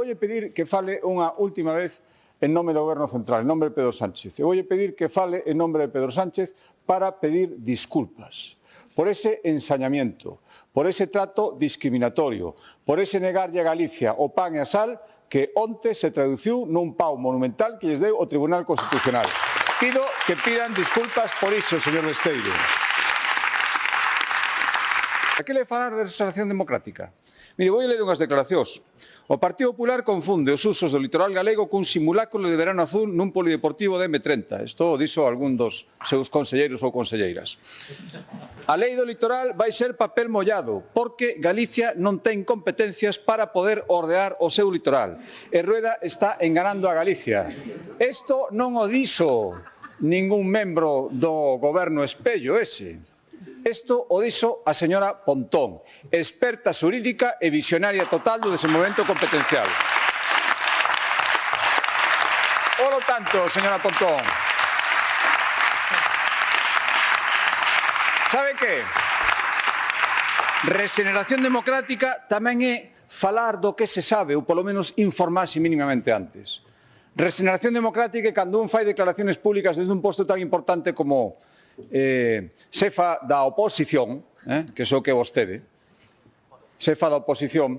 voulle pedir que fale unha última vez en nome do Goberno Central, en nome de Pedro Sánchez. Eu voulle pedir que fale en nome de Pedro Sánchez para pedir disculpas por ese ensañamiento, por ese trato discriminatorio, por ese negarlle a Galicia o pan e a sal que onte se traduciu nun pau monumental que lles deu o Tribunal Constitucional. Pido que pidan disculpas por iso, señor Besteiro. A que le falar de restauración democrática? Mire, vou ler unhas declaracións. O Partido Popular confunde os usos do litoral galego cun simulacro de verano azul nun polideportivo de M30. Isto dixo algún dos seus conselleiros ou conselleiras. A lei do litoral vai ser papel mollado, porque Galicia non ten competencias para poder ordear o seu litoral. E Rueda está enganando a Galicia. Isto non o dixo ningún membro do goberno espello ese. Isto o dixo a señora Pontón, experta xurídica e visionaria total do desenvolvemento competencial. Polo tanto, señora Pontón, sabe que regeneración democrática tamén é falar do que se sabe, ou polo menos informarse mínimamente antes. Regeneración democrática é cando un fai declaraciones públicas desde un posto tan importante como xefa da oposición, que sou que vostede, xefa da oposición,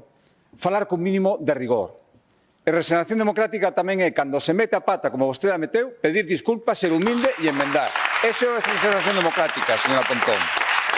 falar con mínimo de rigor. E regeneración democrática tamén é cando se mete a pata, como vostede a meteu, pedir disculpas, ser humilde e enmendar. Eso é regeneración democrática, señora Pontón.